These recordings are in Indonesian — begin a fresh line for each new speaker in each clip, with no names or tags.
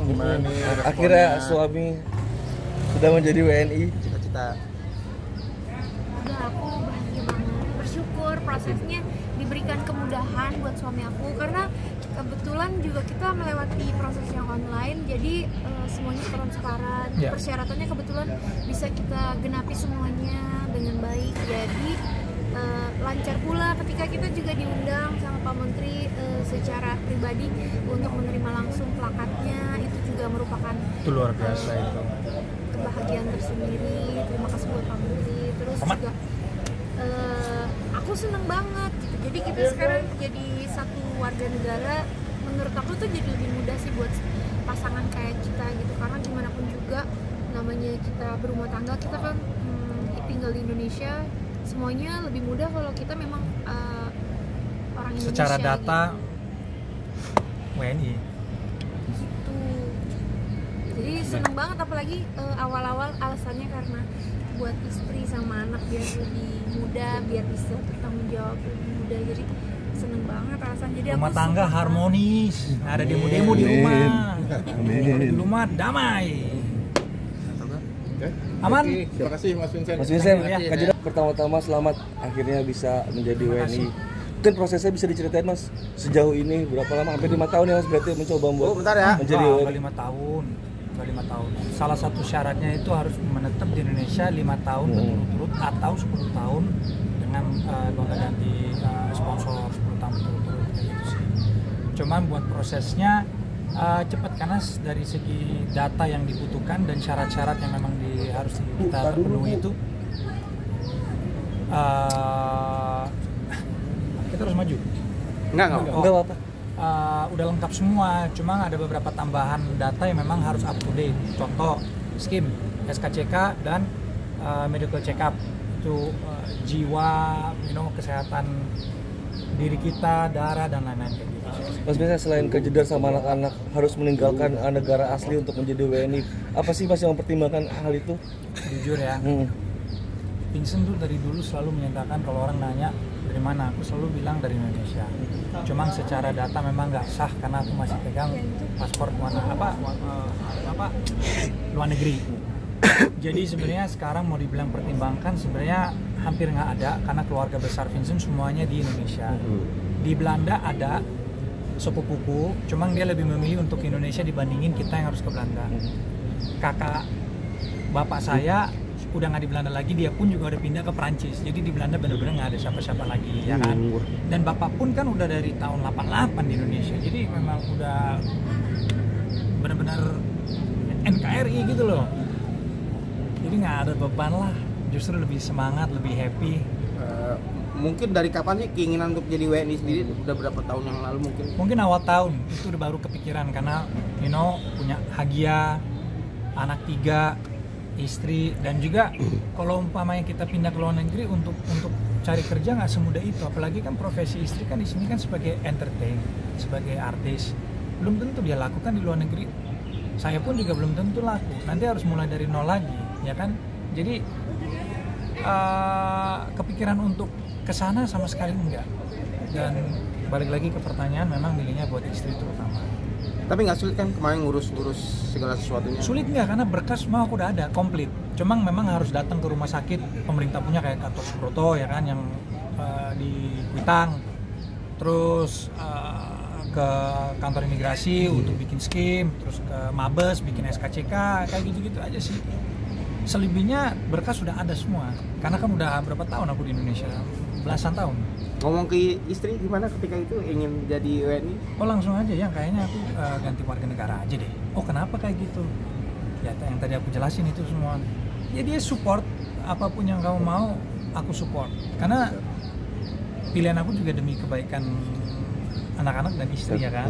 gimana nih responnya?
Akhirnya suami sudah menjadi WNI.
Cita-cita.
Udah, aku bahagia banget, bersyukur prosesnya diberikan kemudahan buat suami aku karena kebetulan juga kita melewati proses yang online, jadi semuanya transparan. Persyaratannya kebetulan bisa kita genapi semuanya dengan baik, jadi lancar pula ketika kita juga diundang sama Pak Menteri secara pribadi untuk menerima langsung plakatnya. Itu juga merupakan
itu luar biasa itu
kebahagiaan tersendiri. Terima kasih buat Pak Menteri. Terus juga aku seneng banget gitu. Jadi kita sekarang jadi satu warga negara. Menurut aku tuh jadi lebih mudah sih buat pasangan kayak kita gitu, karena gimana pun juga namanya kita berumah tangga, kita kan tinggal di Indonesia, semuanya lebih mudah kalau kita memang orang Indonesia.
Secara data
gitu.
WNI
Gitu. Jadi seneng banget, apalagi awal-awal alasannya karena buat istri sama anak biar lebih mudah, biar bisa bertanggung jawab lebih mudah. Jadi seneng banget alasan. Jadi
rumah
aku
tangga
suka
harmonis, ada demo-demo di rumah, di rumah damai. Aman.
Terima kasih Mas Vincent.
Mas Vincent,
Ya.
Kak Jeddah, pertama-tama selamat akhirnya bisa menjadi WNI. Mungkin prosesnya bisa diceritain Mas, sejauh ini berapa lama? Hampir 5 tahun ya Mas berarti mencoba membuat
Bentar ya.
menjadi
Enggak,
WNI.
5 tahun. Enggak 5 tahun. Salah satu syaratnya itu harus menetap di Indonesia 5 tahun berturut-turut atau 10 tahun dengan gonta-ganti sponsor 10 tahun berturut-turut kayak gitu sih. Cuman buat prosesnya cepat karena dari segi data yang dibutuhkan dan syarat-syarat yang memang harus kita penuhi itu kita harus maju.
Enggak
apa-apa.
Udah lengkap semua, cuma ada beberapa tambahan data yang memang harus up to date. Contoh, SKIM, SKCK dan medical check up itu jiwa, kesehatan diri kita, darah dan lain-lain kayak gitu.
Mas biasa selain Kak Jeddah sama anak-anak harus meninggalkan negara asli untuk menjadi WNI, apa sih Mas yang mempertimbangkan hal itu?
Jujur ya, Vincent tuh dari dulu selalu menyatakan kalau orang nanya dari mana, aku selalu bilang dari Indonesia. Cuma secara data memang nggak sah karena aku masih pegang paspor luar negeri. Jadi sebenarnya sekarang mau dibilang pertimbangkan sebenarnya hampir nggak ada karena keluarga besar Vincent semuanya di Indonesia. Di Belanda ada sepupuku, cuma dia lebih memilih untuk Indonesia dibandingin kita yang harus ke Belanda. Kakak bapak saya udah nggak di Belanda lagi, dia pun juga udah pindah ke Prancis. Jadi di Belanda benar-benar nggak ada siapa-siapa lagi, ya kan? Dan bapak pun kan udah dari tahun 88 di Indonesia. Jadi memang udah benar-benar NKRI gitu loh. Jadi nggak ada beban lah, justru lebih semangat, lebih happy.
Mungkin dari kapan sih keinginan untuk jadi WNI sendiri? Udah berapa tahun yang lalu mungkin?
Mungkin awal tahun itu udah baru kepikiran karena punya Hagia, anak 3, istri, dan juga kalau umpamanya kita pindah ke luar negeri untuk cari kerja nggak semudah itu, apalagi kan profesi istri kan di sini kan sebagai entertain, sebagai artis, belum tentu dia lakukan di luar negeri. Saya pun juga belum tentu laku, nanti harus mulai dari nol lagi, ya kan? Jadi kepikiran untuk kesana sama sekali enggak. Dan balik lagi ke pertanyaan, memang milihnya buat istri terutama.
Tapi nggak sulit kan kemarin ngurus segala sesuatunya?
Sulit nggak, karena berkas semua aku udah ada, komplit. Cuma memang harus datang ke rumah sakit pemerintah punya kayak Gatot Subroto ya kan, yang di Kuitang. Terus ke kantor imigrasi untuk bikin SKIM, terus ke Mabes bikin SKCK, kayak gitu-gitu aja sih. Selebihnya berkas sudah ada semua, karena kan udah berapa tahun aku di Indonesia, belasan tahun.
Ngomong ke istri gimana ketika itu ingin jadi WNI?
Oh langsung aja ya, kayaknya aku ganti warga negara aja deh. Oh kenapa kayak gitu? Ya yang tadi aku jelasin itu semua. Ya dia support, apapun yang kamu mau aku support. Karena pilihan aku juga demi kebaikan anak-anak dan istri ya kan.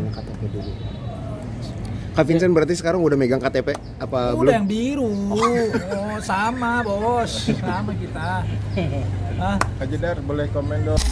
Kak Vincent berarti sekarang udah megang KTP apa belum?
Udah yang biru. Oh sama bos, sama kita.
Kak Jeddah boleh komen dong.